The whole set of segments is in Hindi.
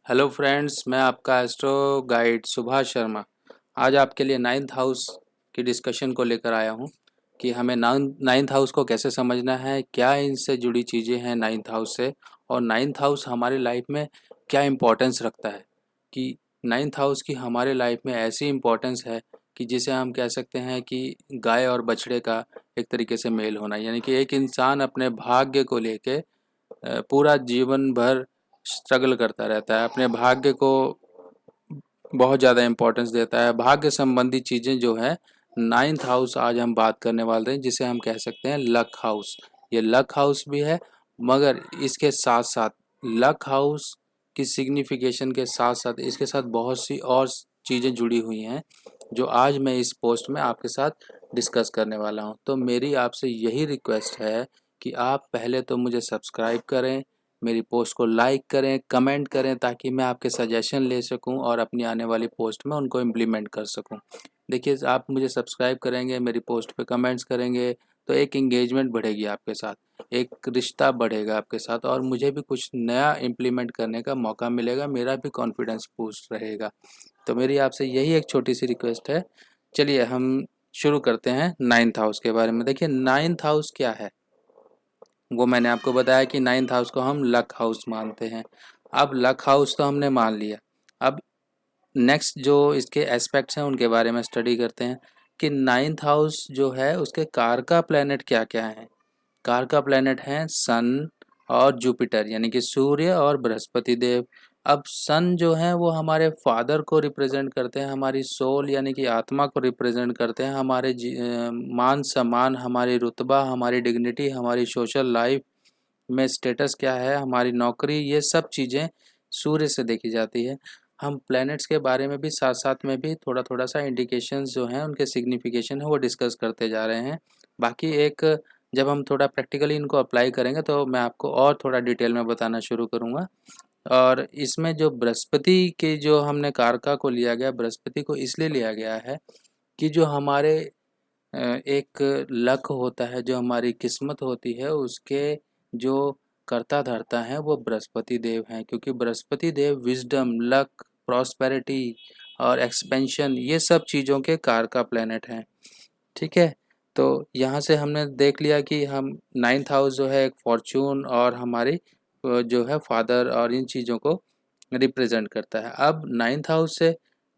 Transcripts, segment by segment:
हेलो फ्रेंड्स, मैं आपका एस्ट्रो गाइड सुभाष शर्मा। आज आपके लिए नाइन्थ हाउस की डिस्कशन को लेकर आया हूं कि हमें नाइन्थ हाउस को कैसे समझना है, क्या इनसे जुड़ी चीज़ें हैं नाइन्थ हाउस से, और नाइन्थ हाउस हमारी लाइफ में क्या इम्पोर्टेंस रखता है। कि नाइन्थ हाउस की हमारे लाइफ में ऐसी इम्पोर्टेंस है कि जिसे हम कह सकते हैं कि गाय और बछड़े का एक तरीके से मेल होना, यानी कि एक इंसान अपने भाग्य को लेके पूरा जीवन भर स्ट्रगल करता रहता है, अपने भाग्य को बहुत ज़्यादा इम्पोर्टेंस देता है। भाग्य संबंधी चीज़ें जो है, नाइन्थ हाउस आज हम बात करने वाले हैं, जिसे हम कह सकते हैं लक हाउस। ये लक हाउस भी है, मगर इसके साथ साथ लक हाउस की सिग्निफिकेशन के साथ साथ इसके साथ बहुत सी और चीज़ें जुड़ी हुई हैं, जो आज मैं इस पोस्ट में आपके साथ डिस्कस करने वाला हूं। तो मेरी आपसे यही रिक्वेस्ट है कि आप पहले तो मुझे सब्सक्राइब करें, मेरी पोस्ट को लाइक करें, कमेंट करें, ताकि मैं आपके सजेशन ले सकूं और अपनी आने वाली पोस्ट में उनको इम्प्लीमेंट कर सकूं। देखिए, आप मुझे सब्सक्राइब करेंगे, मेरी पोस्ट पे कमेंट्स करेंगे, तो एक इंगेजमेंट बढ़ेगी आपके साथ, एक रिश्ता बढ़ेगा आपके साथ, और मुझे भी कुछ नया इम्प्लीमेंट करने का मौका मिलेगा, मेरा भी कॉन्फिडेंस बूस्ट रहेगा। तो मेरी आपसे यही एक छोटी सी रिक्वेस्ट है। चलिए हम शुरू करते हैं नाइन्थ हाउस के बारे में। देखिए, नाइन्थ हाउस क्या है, वो मैंने आपको बताया कि नाइन्थ हाउस को हम लक हाउस मानते हैं। अब लक हाउस तो हमने मान लिया। अब नेक्स्ट जो इसके एस्पेक्ट्स हैं उनके बारे में स्टडी करते हैं कि नाइन्थ हाउस जो है उसके कारका प्लैनेट क्या क्या हैं। कारका प्लैनेट हैं सन और जुपिटर, यानी कि सूर्य और बृहस्पति देव। अब सन जो है वो हमारे फादर को रिप्रेजेंट करते हैं, हमारी सोल यानी कि आत्मा को रिप्रेजेंट करते हैं, हमारे मान सम्मान, हमारी रुतबा, हमारी डिग्निटी, हमारी सोशल लाइफ में स्टेटस क्या है, हमारी नौकरी, ये सब चीज़ें सूर्य से देखी जाती है। हम प्लैनेट्स के बारे में भी साथ साथ में भी थोड़ा थोड़ा सा इंडिकेशंस जो हैं उनके सिग्निफिकेशन है वो डिस्कस करते जा रहे हैं। बाकी एक जब हम थोड़ा प्रैक्टिकली इनको अप्लाई करेंगे तो मैं आपको और थोड़ा डिटेल में बताना शुरू करूँगा। और इसमें जो बृहस्पति के जो हमने कारका को लिया गया, बृहस्पति को इसलिए लिया गया है कि जो हमारे एक लक होता है, जो हमारी किस्मत होती है, उसके जो कर्ता धर्ता हैं वो बृहस्पति देव हैं, क्योंकि बृहस्पति देव विजडम, लक, प्रॉस्पेरिटी और एक्सपेंशन, ये सब चीज़ों के कारका प्लेनेट हैं। ठीक है, तो यहाँ से हमने देख लिया कि हम नाइन्थ हाउस जो है एक फॉर्चून और हमारी जो है फादर और इन चीज़ों को रिप्रेजेंट करता है। अब नाइन्थ हाउस से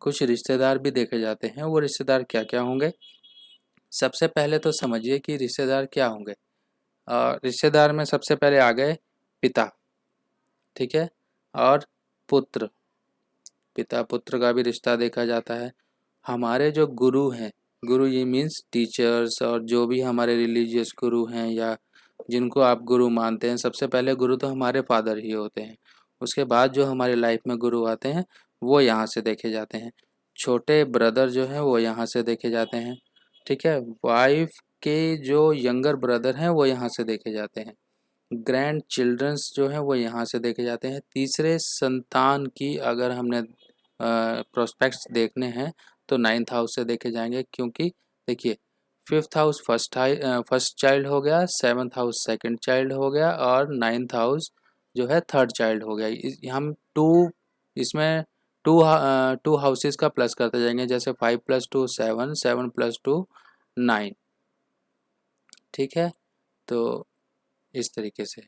कुछ रिश्तेदार भी देखे जाते हैं, वो रिश्तेदार क्या क्या होंगे। सबसे पहले तो समझिए कि रिश्तेदार क्या होंगे। रिश्तेदार में सबसे पहले आ गए पिता, ठीक है, और पुत्र। पिता पुत्र का भी रिश्ता देखा जाता है। हमारे जो गुरु हैं, गुरु ये मीन्स टीचर्स, और जो भी हमारे रिलीजियस गुरु हैं या जिनको आप गुरु मानते हैं, सबसे पहले गुरु तो हमारे फादर ही होते हैं। उसके बाद जो हमारी लाइफ में गुरु आते हैं वो यहाँ से देखे जाते हैं। छोटे ब्रदर जो हैं वो यहाँ से देखे जाते हैं, ठीक है। वाइफ के जो यंगर ब्रदर हैं वो यहाँ से देखे जाते हैं। ग्रैंड चिल्ड्रंस जो हैं वो यहाँ से देखे जाते हैं। तीसरे संतान की अगर हमने प्रोस्पेक्ट्स देखने हैं तो नाइन्थ हाउस से देखे जाएंगे, क्योंकि देखिए, फिफ्थ हाउस फर्स्ट चाइल्ड हो गया, सेवन्थ हाउस सेकंड चाइल्ड हो गया, और नाइन्थ हाउस जो है थर्ड चाइल्ड हो गया। हम इसमें टू हाउसेस का प्लस करते जाएंगे, जैसे 5 + 2 7, 7 + 2 9, ठीक है। तो इस तरीके से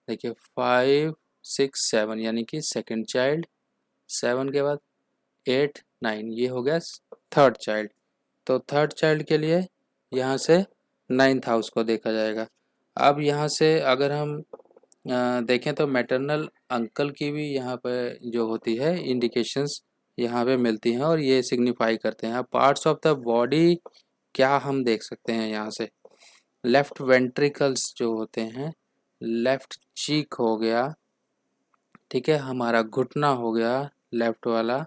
देखिए, 5 6 7 यानी कि सेकंड चाइल्ड, 7 के बाद 8 9, ये हो गया थर्ड चाइल्ड। तो थर्ड चाइल्ड के लिए यहाँ से नाइन्थ हाउस को देखा जाएगा। अब यहाँ से अगर हम देखें तो मैटरनल अंकल की भी यहाँ पे जो होती है इंडिकेशंस यहाँ पे मिलती हैं, और ये सिग्निफाई करते हैं। अब पार्ट्स ऑफ द बॉडी क्या हम देख सकते हैं यहाँ से। लेफ्ट वेंट्रिकल्स जो होते हैं, लेफ्ट चीक हो गया, ठीक है, हमारा घुटना हो गया लेफ्ट वाला,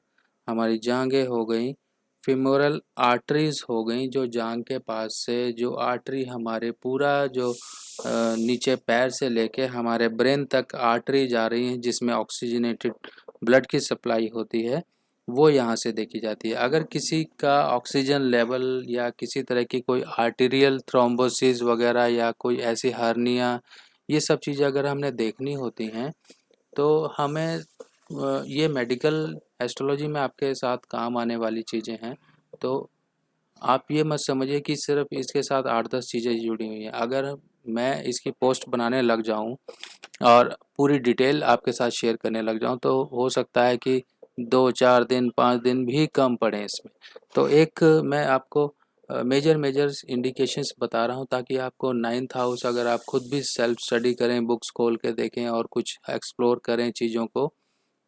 हमारी जांघें हो गई, फिमोरल आर्टरीज हो गई, जो जांघ के पास से जो आर्टरी हमारे पूरा जो नीचे पैर से लेके हमारे ब्रेन तक आर्टरी जा रही हैं, जिसमें ऑक्सीजनेटेड ब्लड की सप्लाई होती है, वो यहाँ से देखी जाती है। अगर किसी का ऑक्सीजन लेवल या किसी तरह की कोई आर्टीरियल थ्रोम्बोसिस वगैरह या कोई ऐसी हार्निया, ये सब चीज़ें अगर हमने देखनी होती हैं तो हमें ये मेडिकल एस्ट्रोलॉजी में आपके साथ काम आने वाली चीज़ें हैं। तो आप ये मत समझिए कि सिर्फ इसके साथ 8-10 चीज़ें जुड़ी हुई हैं। अगर मैं इसकी पोस्ट बनाने लग जाऊं और पूरी डिटेल आपके साथ शेयर करने लग जाऊं तो हो सकता है कि 2-4 दिन 5 दिन भी कम पड़े इसमें। तो एक मैं आपको मेजर्स इंडिकेशंस बता रहा हूं ताकि आपको नाइन्थ हाउस अगर आप खुद भी सेल्फ स्टडी करें, बुक्स खोल के देखें और कुछ एक्सप्लोर करें चीज़ों को,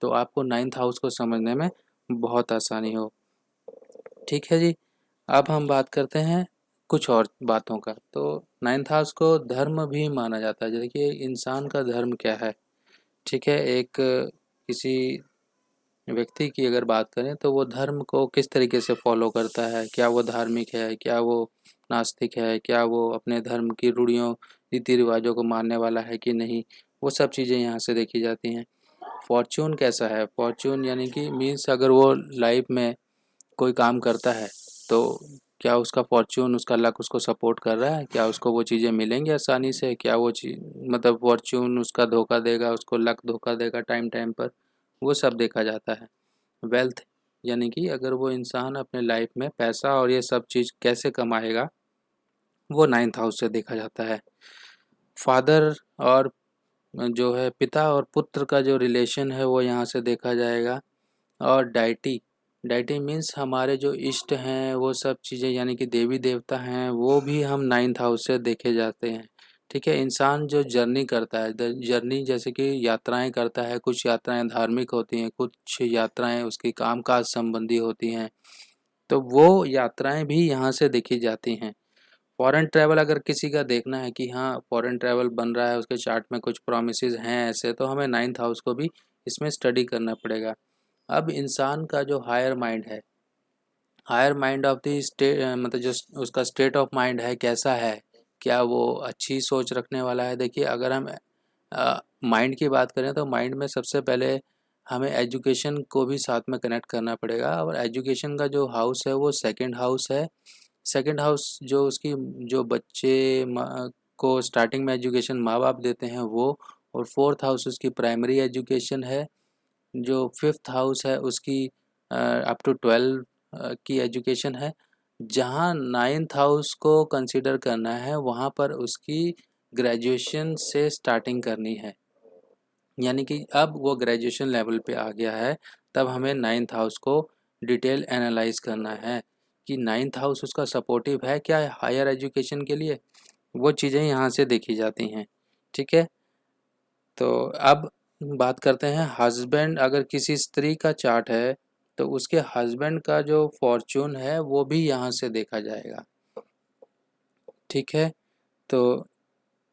तो आपको नाइन्थ हाउस को समझने में बहुत आसानी हो। ठीक है जी। अब हम बात करते हैं कुछ और बातों का। तो नाइन्थ हाउस को धर्म भी माना जाता है। देखिए इंसान का धर्म क्या है। ठीक है, एक किसी व्यक्ति की अगर बात करें तो वो धर्म को किस तरीके से फॉलो करता है, क्या वो धार्मिक है, क्या वो नास्तिक है, क्या वो अपने धर्म की रूढ़ियों रीति रिवाजों को मानने वाला है कि नहीं, वो सब चीज़ें यहाँ से देखी जाती हैं। फॉर्च्यून कैसा है, फॉर्च्यून यानी कि मीन्स अगर वो लाइफ में कोई काम करता है तो क्या उसका फॉर्च्यून, उसका लक उसको सपोर्ट कर रहा है, क्या उसको वो चीज़ें मिलेंगी आसानी से, क्या वो चीज़ मतलब फॉर्च्यून उसका धोखा देगा, उसको लक धोखा देगा टाइम टाइम पर, वो सब देखा जाता है। वेल्थ यानी कि अगर वो इंसान अपने लाइफ में पैसा और ये सब चीज़ कैसे कमाएगा, वो नाइन्थ हाउस से देखा जाता है। फादर और जो है पिता और पुत्र का जो रिलेशन है वो यहाँ से देखा जाएगा। और डाइटी, डाइटी मीन्स हमारे जो इष्ट हैं वो सब चीज़ें यानी कि देवी देवता हैं वो भी हम नाइन्थ हाउस से देखे जाते हैं। ठीक है, इंसान जो जर्नी करता है, जर्नी जैसे कि यात्राएं करता है, कुछ यात्राएं धार्मिक होती हैं, कुछ यात्राएं उसकी कामकाज संबंधी होती हैं, तो वो यात्राएं भी यहाँ से देखी जाती हैं। फॉरेन ट्रैवल अगर किसी का देखना है कि हाँ फॉरेन ट्रैवल बन रहा है, उसके चार्ट में कुछ प्रोमिसेस हैं ऐसे, तो हमें नाइन्थ हाउस को भी इसमें स्टडी करना पड़ेगा। अब इंसान का जो हायर माइंड है, higher mind of the state मतलब जो उसका स्टेट ऑफ माइंड है कैसा है, क्या वो अच्छी सोच रखने वाला है। देखिए अगर हम माइंड की बात करें तो माइंड में सबसे पहले हमें एजुकेशन को भी साथ में कनेक्ट करना पड़ेगा, और एजुकेशन का जो हाउस है वो सेकंड हाउस है। सेकंड हाउस जो उसकी जो बच्चे को स्टार्टिंग में एजुकेशन माँ बाप देते हैं वो, और फोर्थ हाउस उसकी प्राइमरी एजुकेशन है। जो फिफ्थ हाउस है उसकी अप टू 12 की एजुकेशन है। जहाँ नाइन्थ हाउस को कंसिडर करना है वहाँ पर उसकी ग्रेजुएशन से स्टार्टिंग करनी है, यानी कि अब वो ग्रेजुएशन लेवल पे आ गया है, तब हमें नाइन्थ हाउस को डिटेल एनालाइज करना है कि नाइन्थ हाउस उसका सपोर्टिव है क्या हायर एजुकेशन के लिए, वो चीज़ें यहाँ से देखी जाती हैं। ठीक है, तो अब बात करते हैं हस्बैंड, अगर किसी स्त्री का चार्ट है तो उसके हस्बैंड का जो फॉर्चून है वो भी यहाँ से देखा जाएगा। ठीक है, तो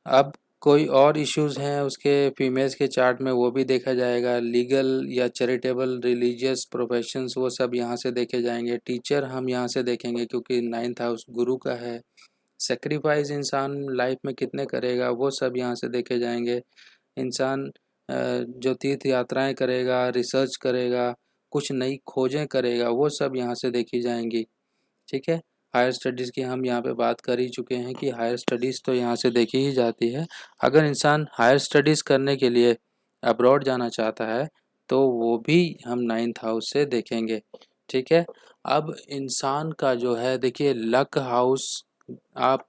अब कोई और इश्यूज हैं उसके फीमेल्स के चार्ट में वो भी देखा जाएगा। लीगल या चैरिटेबल रिलीजियस प्रोफेशंस वो सब यहाँ से देखे जाएंगे। टीचर हम यहाँ से देखेंगे क्योंकि नाइन्थ हाउस गुरु का है। सेक्रीफाइस इंसान लाइफ में कितने करेगा वो सब यहाँ से देखे जाएंगे। इंसान जो तीर्थ यात्राएं करेगा, रिसर्च करेगा, कुछ नई खोजें करेगा, वो सब यहाँ से देखी जाएंगी। ठीक है, हायर स्टडीज़ की हम यहाँ पे बात कर ही चुके हैं कि हायर स्टडीज़ तो यहाँ से देखी ही जाती है। अगर इंसान हायर स्टडीज़ करने के लिए अब्रॉड जाना चाहता है तो वो भी हम नाइन्थ हाउस से देखेंगे। ठीक है, अब इंसान का जो है देखिए लक हाउस, आप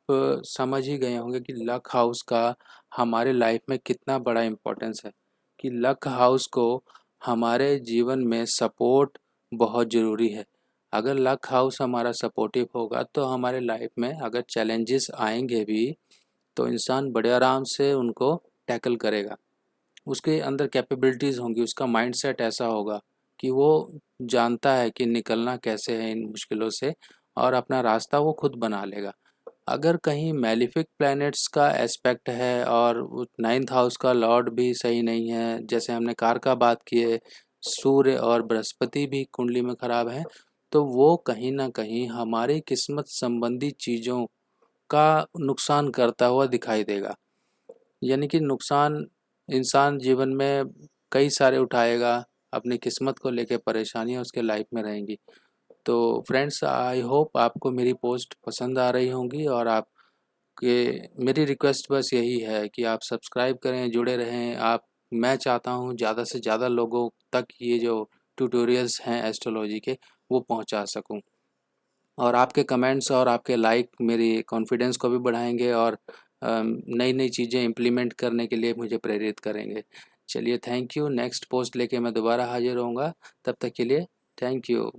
समझ ही गए होंगे कि लक हाउस का हमारे लाइफ में कितना बड़ा इम्पोर्टेंस है, कि लक हाउस को हमारे जीवन में सपोर्ट बहुत ज़रूरी है। अगर लक हाउस हमारा सपोर्टिव होगा तो हमारे लाइफ में अगर चैलेंजेस आएंगे भी तो इंसान बड़े आराम से उनको टैकल करेगा। उसके अंदर कैपेबिलिटीज़ होंगी, उसका माइंडसेट ऐसा होगा कि वो जानता है कि निकलना कैसे है इन मुश्किलों से, और अपना रास्ता वो खुद बना लेगा। अगर कहीं मैलिफिक प्लैनेट्स का एस्पेक्ट है और नाइन्थ हाउस का लॉर्ड भी सही नहीं है, जैसे हमने कार का बात की है, सूर्य और बृहस्पति भी कुंडली में खराब है, तो वो कहीं ना कहीं हमारी किस्मत संबंधी चीज़ों का नुकसान करता हुआ दिखाई देगा। यानी कि नुकसान इंसान जीवन में कई सारे उठाएगा, अपनी किस्मत को लेकर परेशानियां उसके लाइफ में रहेंगी। तो फ्रेंड्स, आई होप आपको मेरी पोस्ट पसंद आ रही होंगी, और आपके मेरी रिक्वेस्ट बस यही है कि आप सब्सक्राइब करें, जुड़े रहें। आप मैं चाहता हूँ ज़्यादा से ज़्यादा लोगों तक ये जो ट्यूटोरियल्स हैं एस्ट्रोलॉजी के वो पहुँचा सकूँ। और आपके कमेंट्स और आपके लाइक मेरी कॉन्फिडेंस को भी बढ़ाएंगे और नई नई चीज़ें इम्प्लीमेंट करने के लिए मुझे प्रेरित करेंगे। चलिए, थैंक यू। नेक्स्ट पोस्ट लेके मैं दोबारा हाजिर होऊंगा। तब तक के लिए थैंक यू।